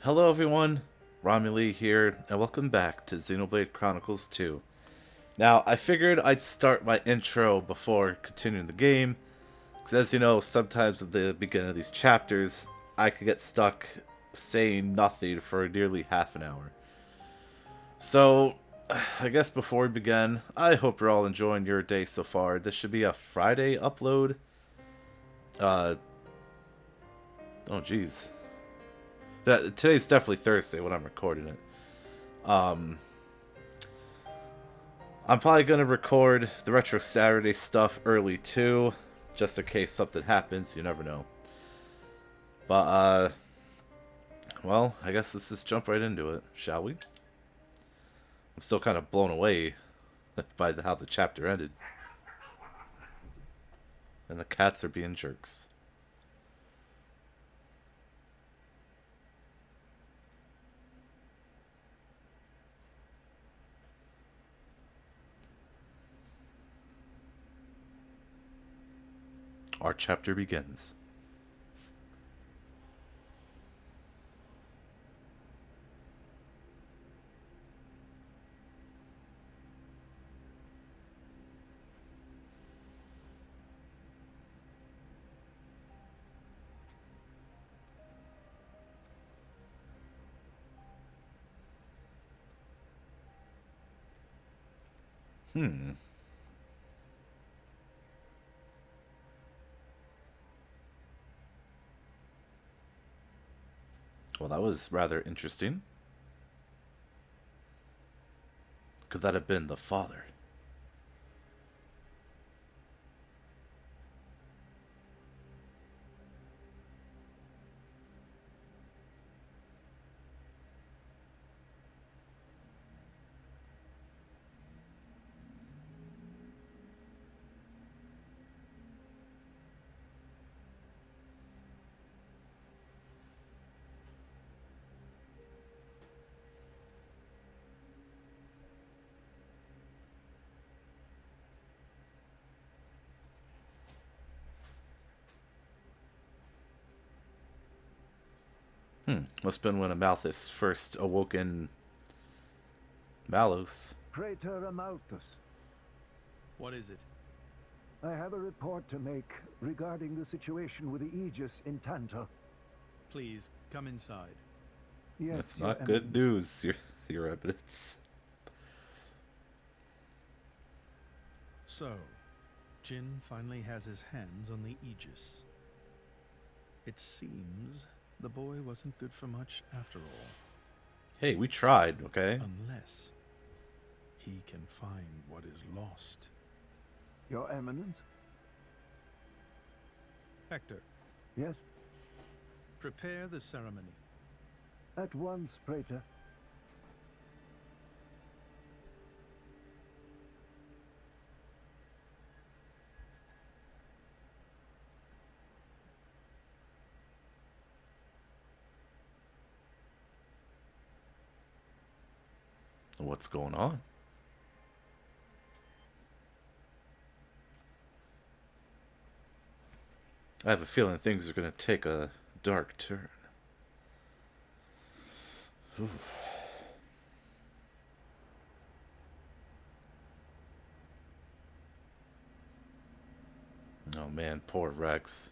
Hello everyone, Rommie Lee here, and welcome back to Xenoblade Chronicles 2. Now, I figured I'd start my intro before continuing the game, because as you know, sometimes at the beginning of these chapters, I could get stuck saying nothing for nearly half an hour. So, I guess before we begin, I hope you're all enjoying your day so far. This should be a Friday upload. Uh, oh jeez. Today's definitely Thursday when I'm recording it. Um, I'm probably going to record the Retro Saturday stuff early too, just in case something happens, you never know. But, well, I guess let's just jump right into it, shall we? I'm still kind of blown away by how the chapter ended. And the cats are being jerks. Our chapter begins. Hmm. Well, that was rather interesting. Could that have been the father? Must have been when Amalthus first awoken Malos. Praetor Amalthus, What is it? I have a report to make regarding the situation with the Aegis in Tantal. Please, come inside. Yes, That's Your not good Eminence. news, your evidence. So, Jin finally has his hands on the Aegis. It seems the boy wasn't good for much after all, Hey, we tried, okay? unless he can find what is lost. Your Eminence? Hector, Yes, prepare the ceremony. at once, Praetor. What's going on? I have a feeling things are going to take a dark turn. Ooh. Oh man, poor Rex.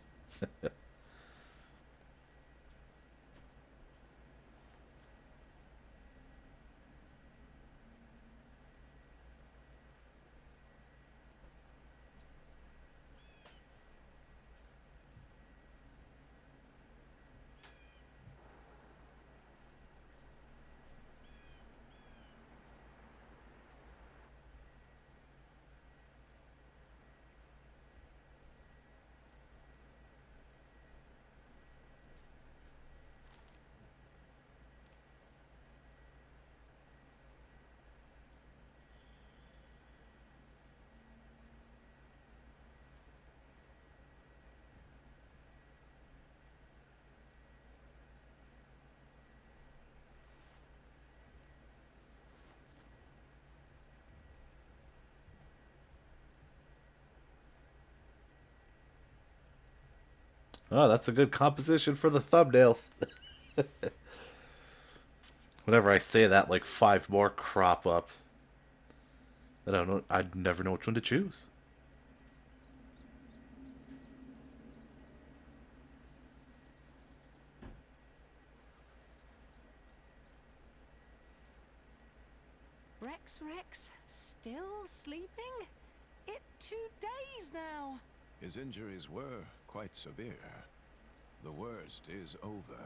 Oh, that's a good composition for the thumbnail. Whenever I say that, like 5 more crop up. I don't know. I'd never know which one to choose. Rex, still sleeping? It 2 days now. His injuries were quite severe. The worst is over,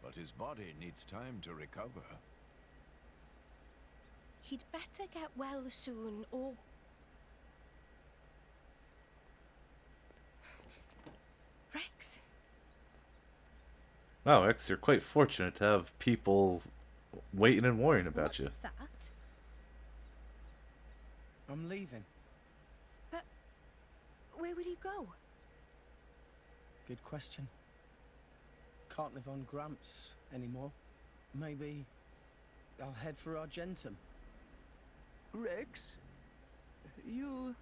but his body needs time to recover. He'd better get well soon, or... Rex? Wow, X, you're quite fortunate to have people waiting and worrying about What's you. that? I'm leaving. But where will you go? Good question. Can't live on Gramps anymore. Maybe I'll head for Argentum. Rex? You...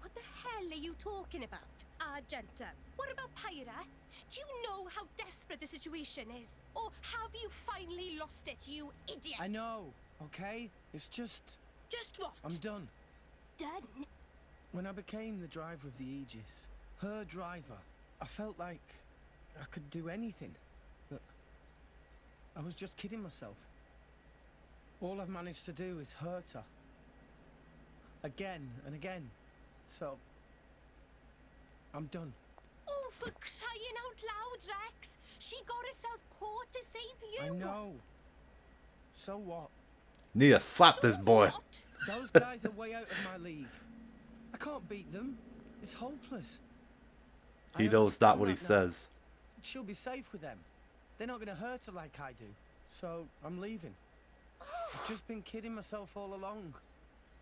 What the hell are you talking about, Argentum? What about Pyra? Do you know how desperate the situation is? Or have you finally lost it, you idiot? I know, okay? It's just... Just what? I'm done. Done? When I became the driver of the Aegis, her driver, I felt like I could do anything. But I was just kidding myself. All I've managed to do is hurt her. Again and again. So... I'm done. Oh, for crying out loud, Rex! She got herself caught to save you! I know. So what? Nia, slap this boy. What? Those guys are way out of my league. I can't beat them. It's hopeless. I He knows not understand what he that now. says. She'll be safe with them. They're not going to hurt her like I do. So I'm leaving. I've just been kidding myself all along.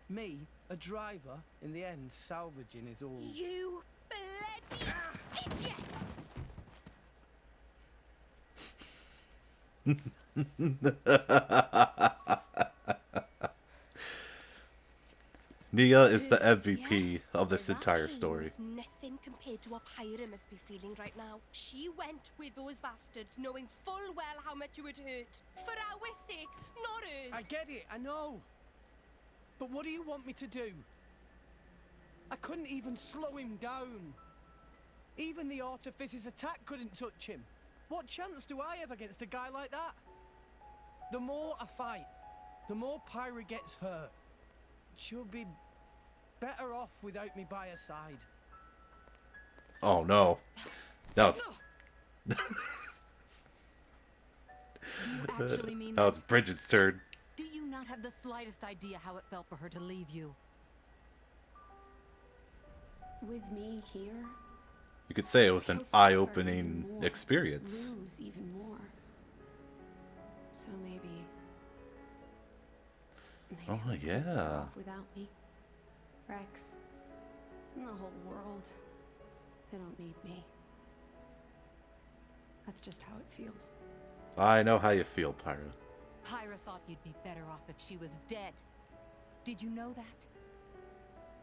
Me, a driver, in the end, salvaging is all... You bloody idiot! Nia is the Yes, MVP of this That entire pain's story. Nothing compared to what Pyra must be feeling right now. She went with those bastards knowing full well how much it would hurt. For our sake, not hers. I get it, I know. But what do you want me to do? I couldn't even slow him down. Even the Artifice's attack couldn't touch him. What chance do I have against a guy like that? The more I fight, the more Pyra gets hurt. She'll be better off without me by her side. Oh no. That was Do you actually mean that was Bridget's turn. Do you not have the slightest idea how it felt for her to leave you? With me here, You could say it was an he'll suffer even eye-opening more, experience. lose even more. So maybe Oh, Rex is better yeah. off without me. Rex and the whole world, they don't need me. That's just how it feels. I know how you feel, Pyra. Pyra thought you'd be better off if she was dead. Did you know that?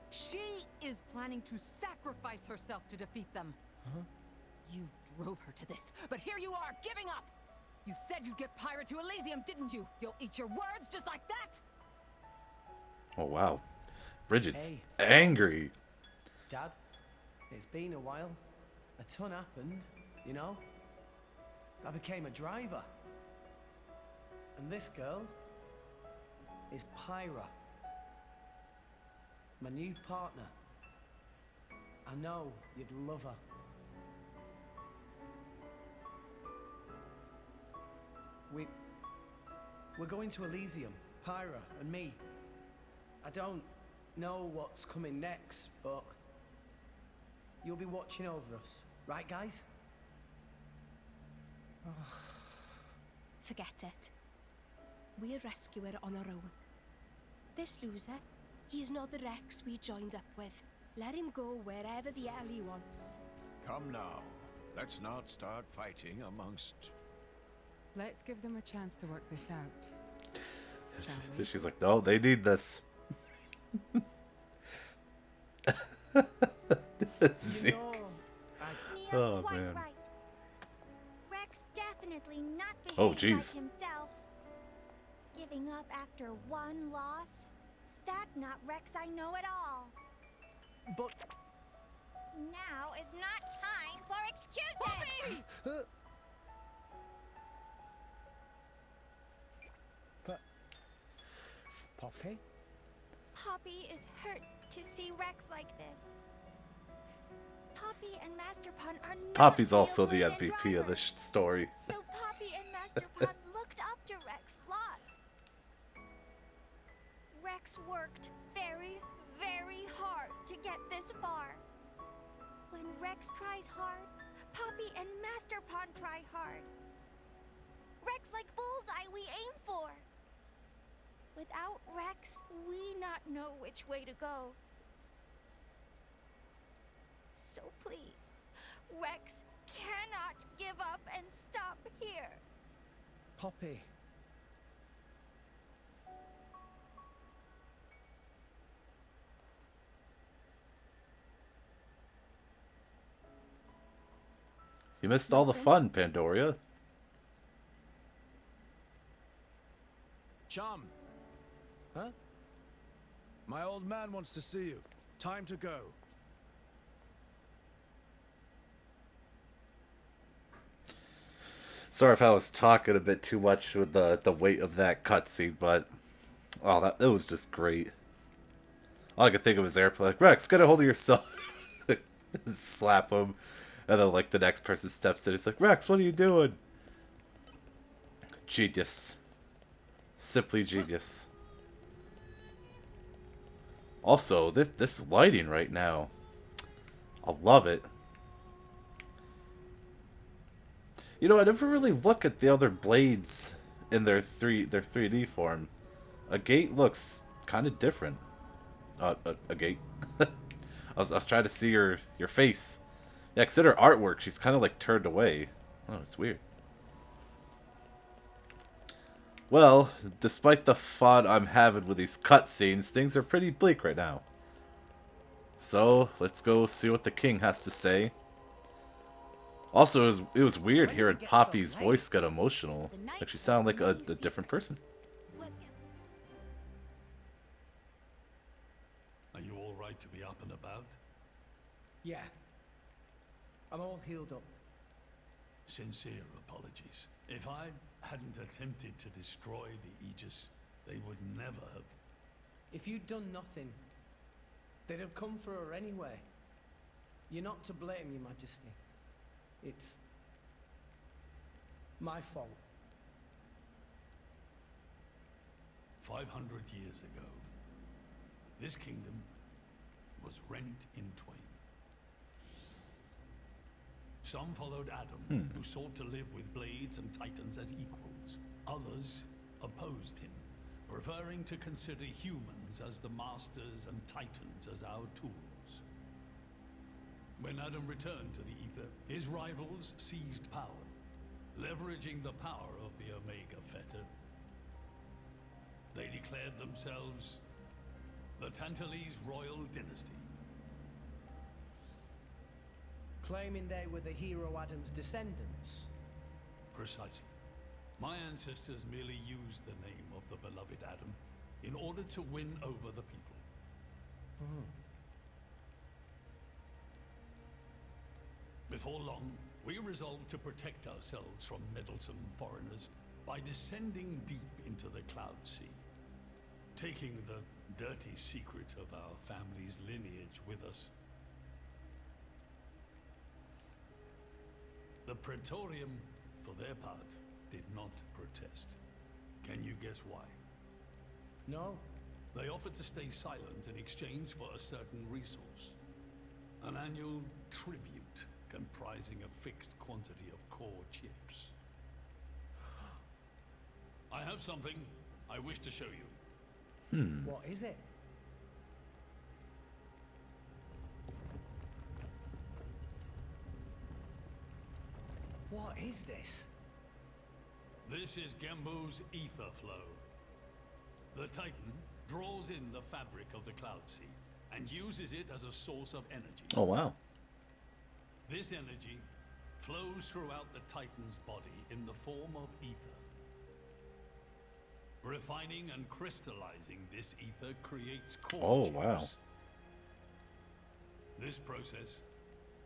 She is planning to sacrifice herself to defeat them. Huh? You drove her to this, but here you are, giving up! You said you'd get Pyra to Elysium, didn't you? You'll eat your words just like that? Oh wow. Bridget's Hey. angry. Dad, it's been a while. A ton happened, you know? I became a driver. And this girl is Pyra. My new partner. I know you'd love her. We're going to Elysium, Pyra and me. I don't know what's coming next, but you'll be watching over us, right guys? Forget it. We'll rescue her on our own. This loser, he's not the Rex we joined up with. Let him go wherever the hell he wants. Come now. Let's not start fighting amongst... Let's give them a chance to work this out. Shall we? She's like, no, they need this. Zeke. You know, Near Oh, quite man. right. Rex definitely not Oh, behaved like jeez. himself. Giving up after one loss? That not Rex I know at all. But Now is not time for excuses! Poppy? Poppy is hurt to see Rex like this. Poppy and Master Pun are not Poppy's also the real MVP of this story. So Poppy and Master Pun looked up to Rex lots. Rex worked very, very hard to get this far. When Rex tries hard, Poppy and Master Pun try hard. Rex like bullseye we aim for. Without Rex, we not know which way to go. So please, Rex cannot give up and stop here. Poppy. You missed all the fun, Pandoria. Chum. Huh? My old man wants to see you. Time to go. Sorry if I was talking a bit too much with the weight of that cutscene, but oh, it was just great. All I could think of was airplane. Like, Rex, get a hold of yourself. Slap him, and then like the next person steps in. He's like, Rex, what are you doing? Genius, simply genius. Also, this lighting right now, I love it. You know, I never really look at the other blades in their 3D form. A gate looks kind of different. A gate. I was trying to see your face. Yeah, consider artwork. She's kind of like turned away. Oh, it's weird. Well, despite the fun I'm having with these cutscenes, things are pretty bleak right now. So, let's go see what the king has to say. Also, it was weird hearing Poppy's voice get emotional. Like she sounded like a different person. Are you all right to be up and about? Yeah. I'm all healed up. Sincere apologies. If I hadn't attempted to destroy the Aegis, they would never have. If you'd done nothing, they'd have come for her anyway. You're not to blame, Your Majesty. It's my fault. 500 years ago, this kingdom was rent in twain. Some followed Addam, who sought to live with blades and titans as equals. Others opposed him, preferring to consider humans as the masters and titans as our tools. When Addam returned to the Ether, his rivals seized power, leveraging the power of the Omega Fetter. They declared themselves the Tantalese Royal Dynasty. Claiming they were the hero Addam's descendants. Precisely. My ancestors merely used the name of the beloved Addam in order to win over the people. Before long, we resolved to protect ourselves from meddlesome foreigners by descending deep into the Cloud Sea, taking the dirty secret of our family's lineage with us. The Praetorium, for their part, did not protest. Can you guess why? No. They offered to stay silent in exchange for a certain resource. An annual tribute comprising a fixed quantity of core chips. I have something I wish to show you. What is it? What is this? This is Gembo's ether flow. The Titan draws in the fabric of the Cloud Sea and uses it as a source of energy. Oh, wow. This energy flows throughout the Titan's body in the form of ether. Refining and crystallizing this ether creates core Oh, chips. wow. This process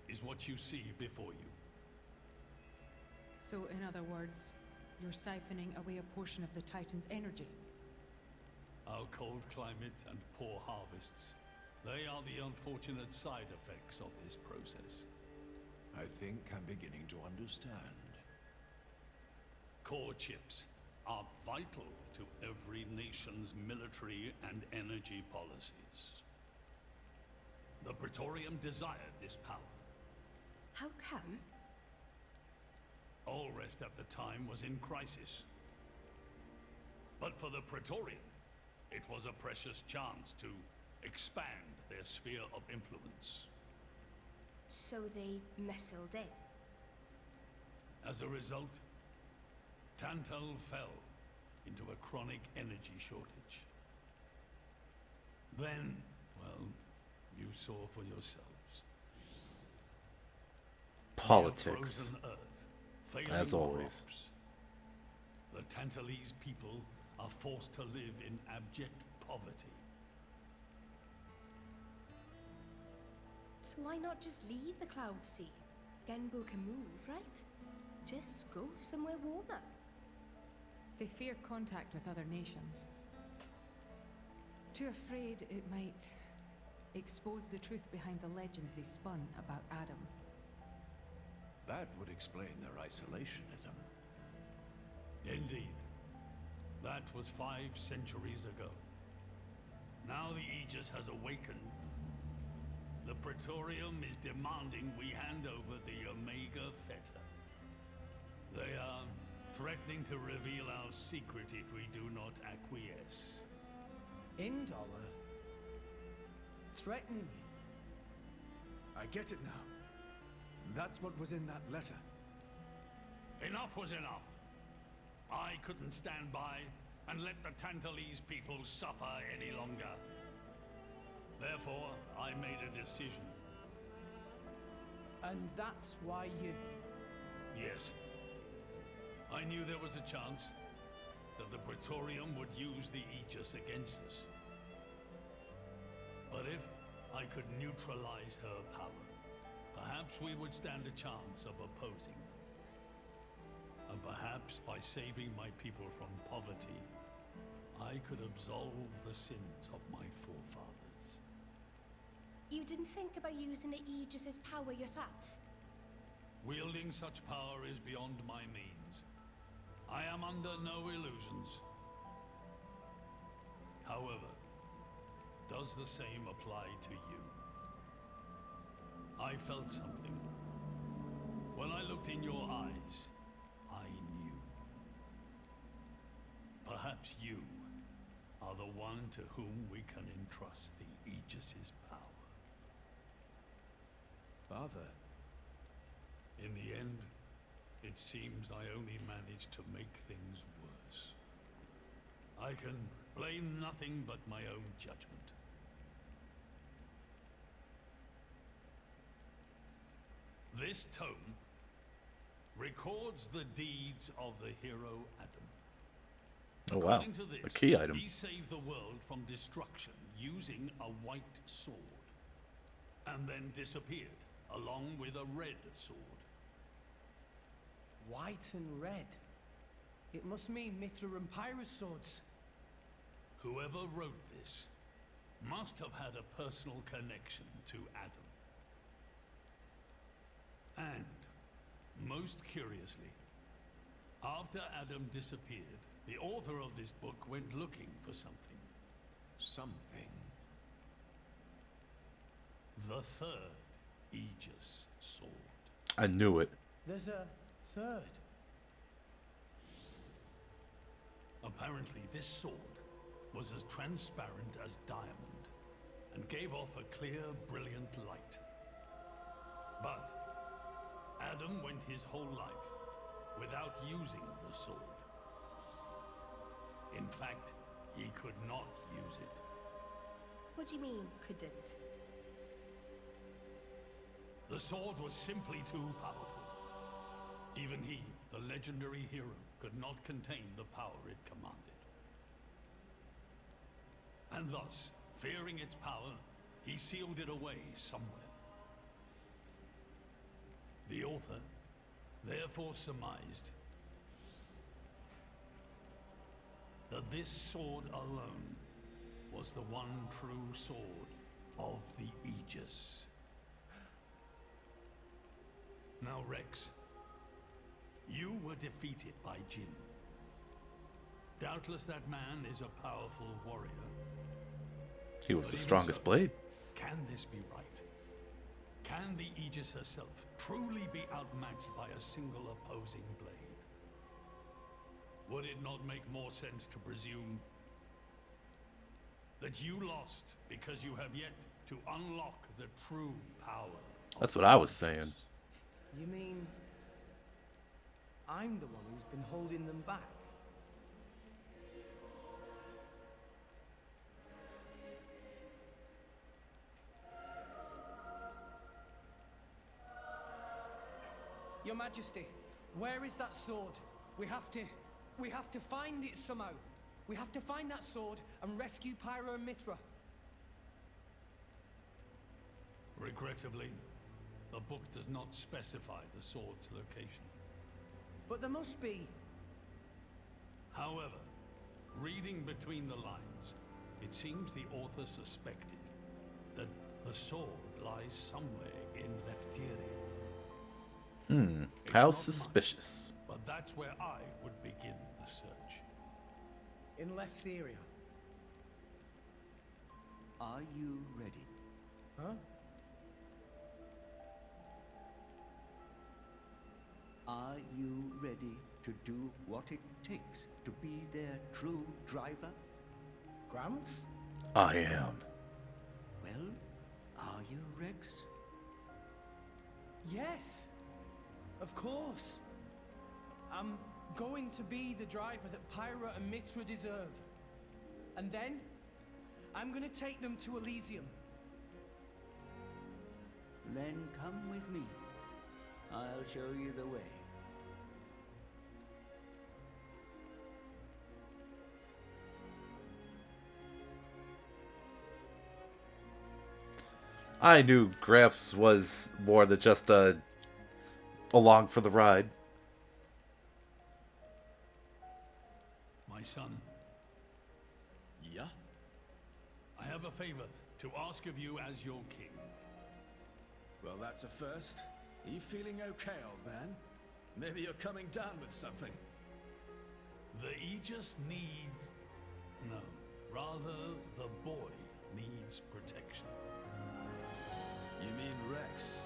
is what you see before you. So, in other words, you're siphoning away a portion of the Titan's energy. Our cold climate and poor harvests, they are the unfortunate side effects of this process. I think I'm beginning to understand. Core chips are vital to every nation's military and energy policies. The Praetorium desired this power. How come? Allrest at the time was in crisis. But for the Praetorium, it was a precious chance to expand their sphere of influence. So they missiled in. As a result, Tantal fell into a chronic energy shortage. Then, well, you saw for yourselves. Politics, Frozen Earth, failing as always. crops. The Tantalese people are forced to live in abject poverty. So why not just leave the Cloud Sea? Genbo can move, right? Just go somewhere warmer. They fear contact with other nations. Too afraid it might expose the truth behind the legends they spun about Addam. That would explain their isolationism. Indeed. That was 5 centuries ago. Now the Aegis has awakened. The Praetorium is demanding we hand over the Omega Fetter. They are threatening to reveal our secret if we do not acquiesce. Indollar? Threatening me? I get it now. That's what was in that letter. Enough was enough. I couldn't stand by and let the Tantalese people suffer any longer. Therefore, I made a decision. And that's why you... Yes. I knew there was a chance that the Praetorium would use the Aegis against us. But if I could neutralize her power, perhaps we would stand a chance of opposing them. And perhaps by saving my people from poverty, I could absolve the sins of my forefathers. You didn't think about using the Aegis' power yourself? Wielding such power is beyond my means. I am under no illusions. However, does the same apply to you? I felt something. When I looked in your eyes, I knew. Perhaps you are the one to whom we can entrust the Aegis' power. Father. In the end, it seems I only managed to make things worse. I can blame nothing but my own judgment. This tome records the deeds of the hero Addam. Oh wow, According to this, a key item. he saved the world from destruction using a white sword, and then disappeared, along with a red sword. White and red. It must mean Mithra and Pyrrhus swords. Whoever wrote this must have had a personal connection to Addam. And, most curiously, after Addam disappeared, the author of this book went looking for something. Something. The third Aegis sword. I knew it. There's a third. Apparently, this sword was as transparent as diamond and gave off a clear, brilliant light. But Addam went his whole life without using the sword. In fact, he could not use it. What do you mean, couldn't? The sword was simply too powerful. Even he, the legendary hero, could not contain the power it commanded. And thus, fearing its power, he sealed it away somewhere. The author therefore surmised that this sword alone was the one true sword of the Aegis. Now, Rex, you were defeated by Jin. Doubtless that man is a powerful warrior. He was But the even strongest so, blade. Can this be right? Can the Aegis herself truly be outmatched by a single opposing blade? Would it not make more sense to presume that you lost because you have yet to unlock the true power? That's what I was saying. You mean I'm the one who's been holding them back? Your Majesty, where is that sword? We have to find it somehow. We have to find that sword and rescue Pyro and Mithra. Regrettably, the book does not specify the sword's location. But there must be. However, reading between the lines, it seems the author suspected that the sword lies somewhere in Leftheria. How suspicious. But that's where I would begin the search. In Leftheria. Are you ready? Huh? Are you ready to do what it takes to be their true driver? Gramps? I am. Well, are you, Rex? Yes! Of course! I'm going to be the driver that Pyra and Mithra deserve. And then, I'm gonna take them to Elysium. Then come with me. I'll show you the way. I knew Gramps was more than just along for the ride. My son. Yeah? I have a favor to ask of you as your king. Well, that's a first. Are you feeling okay, old man? Maybe you're coming down with something. The Aegis needs... No, rather the boy needs protection. You mean Rex?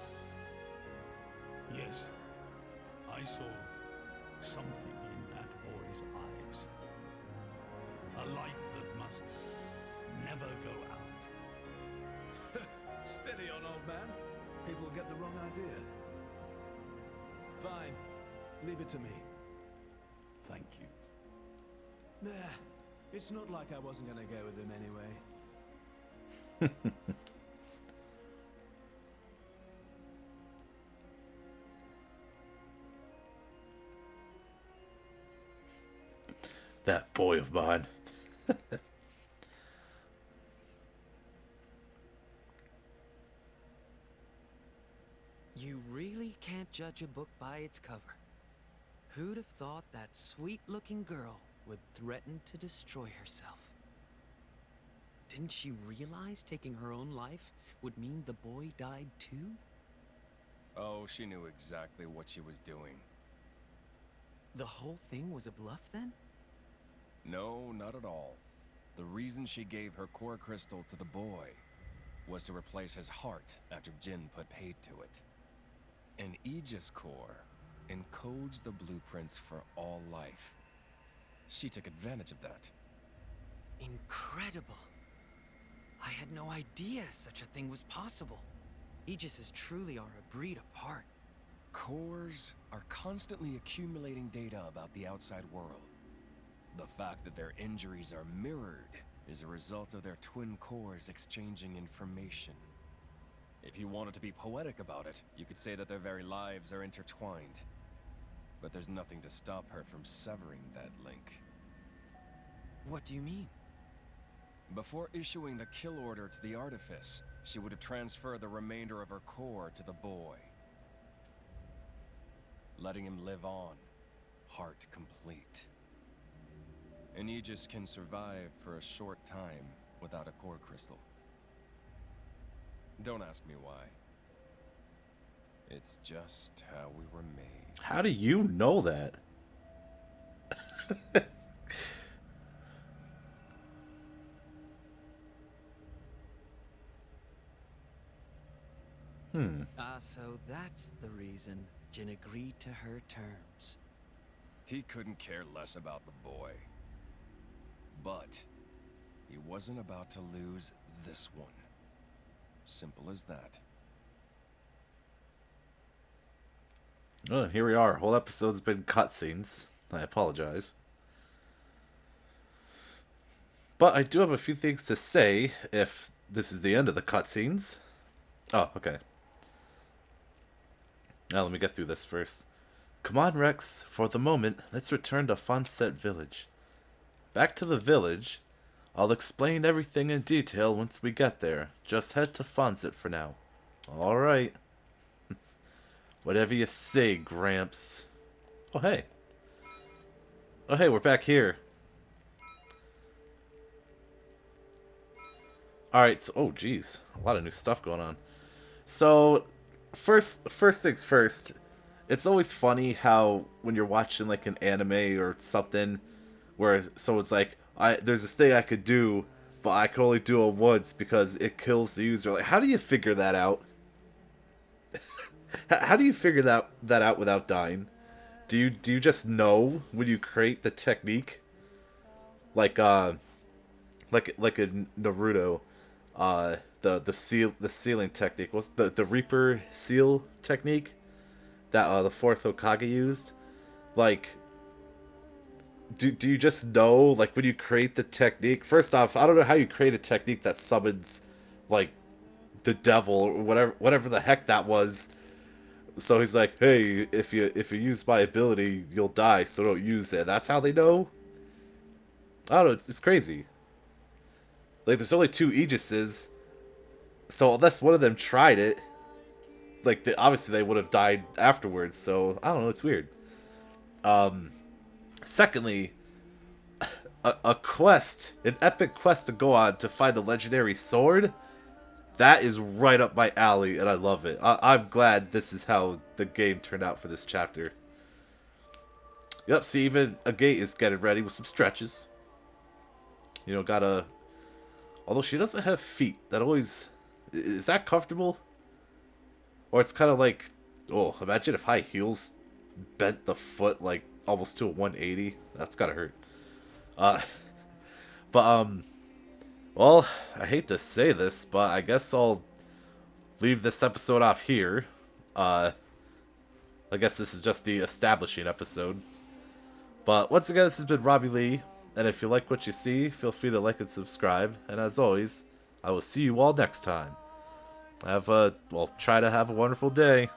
Yes, I saw something in that boy's eyes. A light that must never go out. Steady on, old man. People get the wrong idea. Fine. Leave it to me. Thank you. Nah, it's not like I wasn't gonna go with him anyway. That boy of mine. You really can't judge a book by its cover. Who'd have thought that sweet-looking girl would threaten to destroy herself? Didn't she realize taking her own life would mean the boy died too? Oh, she knew exactly what she was doing. The whole thing was a bluff then? No, not at all. The reason she gave her core crystal to the boy was to replace his heart after Jin put paid to it. An Aegis core encodes the blueprints for all life. She took advantage of that. Incredible. I had no idea such a thing was possible. Aegises truly are a breed apart. Cores are constantly accumulating data about the outside world. The fact that their injuries are mirrored is a result of their twin cores exchanging information. If you wanted to be poetic about it, you could say that their very lives are intertwined. But there's nothing to stop her from severing that link. What do you mean? Before issuing the kill order to the artifice, she would have transferred the remainder of her core to the boy, letting him live on, heart complete. An Aegis can survive for a short time without a core crystal. Don't ask me why. It's just how we were made. How do you know that? So that's the reason Jin agreed to her terms. He couldn't care less about the boy. But he wasn't about to lose this one. Simple as that. Oh, here we are. Whole episode's been cutscenes. I apologize. But I do have a few things to say if this is the end of the cutscenes. Oh, okay. Now let me get through this first. Come on, Rex. For the moment, let's return to Fonset Village. Back to the village. I'll explain everything in detail once we get there. Just head to Fonset for now. Alright. Whatever you say, Gramps. Oh, hey. Oh, hey, we're back here. Alright, so, oh, geez. A lot of new stuff going on. So, first things first. It's always funny how when you're watching, like, an anime or something, where someone's like, there's this thing I could do, but I can only do it once because it kills the user. Like, how do you figure that out? How do you figure that out without dying? Do you just know when you create the technique? Like a Naruto, the sealing technique. What's the Reaper seal technique that the fourth Hokage used? Like, do you just know, like, when you create the technique? First off, I don't know how you create a technique that summons, like, the devil or whatever the heck that was. So he's like, hey, if you use my ability, you'll die, so don't use it. That's how they know? I don't know, it's crazy. Like, there's only 2 Aegises, so unless one of them tried it, like, obviously they would have died afterwards, so, I don't know, it's weird. Secondly, a quest, an epic quest to go on to find a legendary sword, that is right up my alley, and I love it. I'm glad this is how the game turned out for this chapter. Yep, see, even a gate is getting ready with some stretches. You know, gotta... Although she doesn't have feet, that always... Is that comfortable? Or it's kind of like... Oh, imagine if high heels bent the foot, like, almost to a 180. That's gotta hurt. Well, I hate to say this, but I guess I'll leave this episode off here. I guess this is just the establishing episode. But once again, this has been Rommie Lee, and if you like what you see, feel free to like and subscribe. And as always, I will see you all next time. Try to have a wonderful day.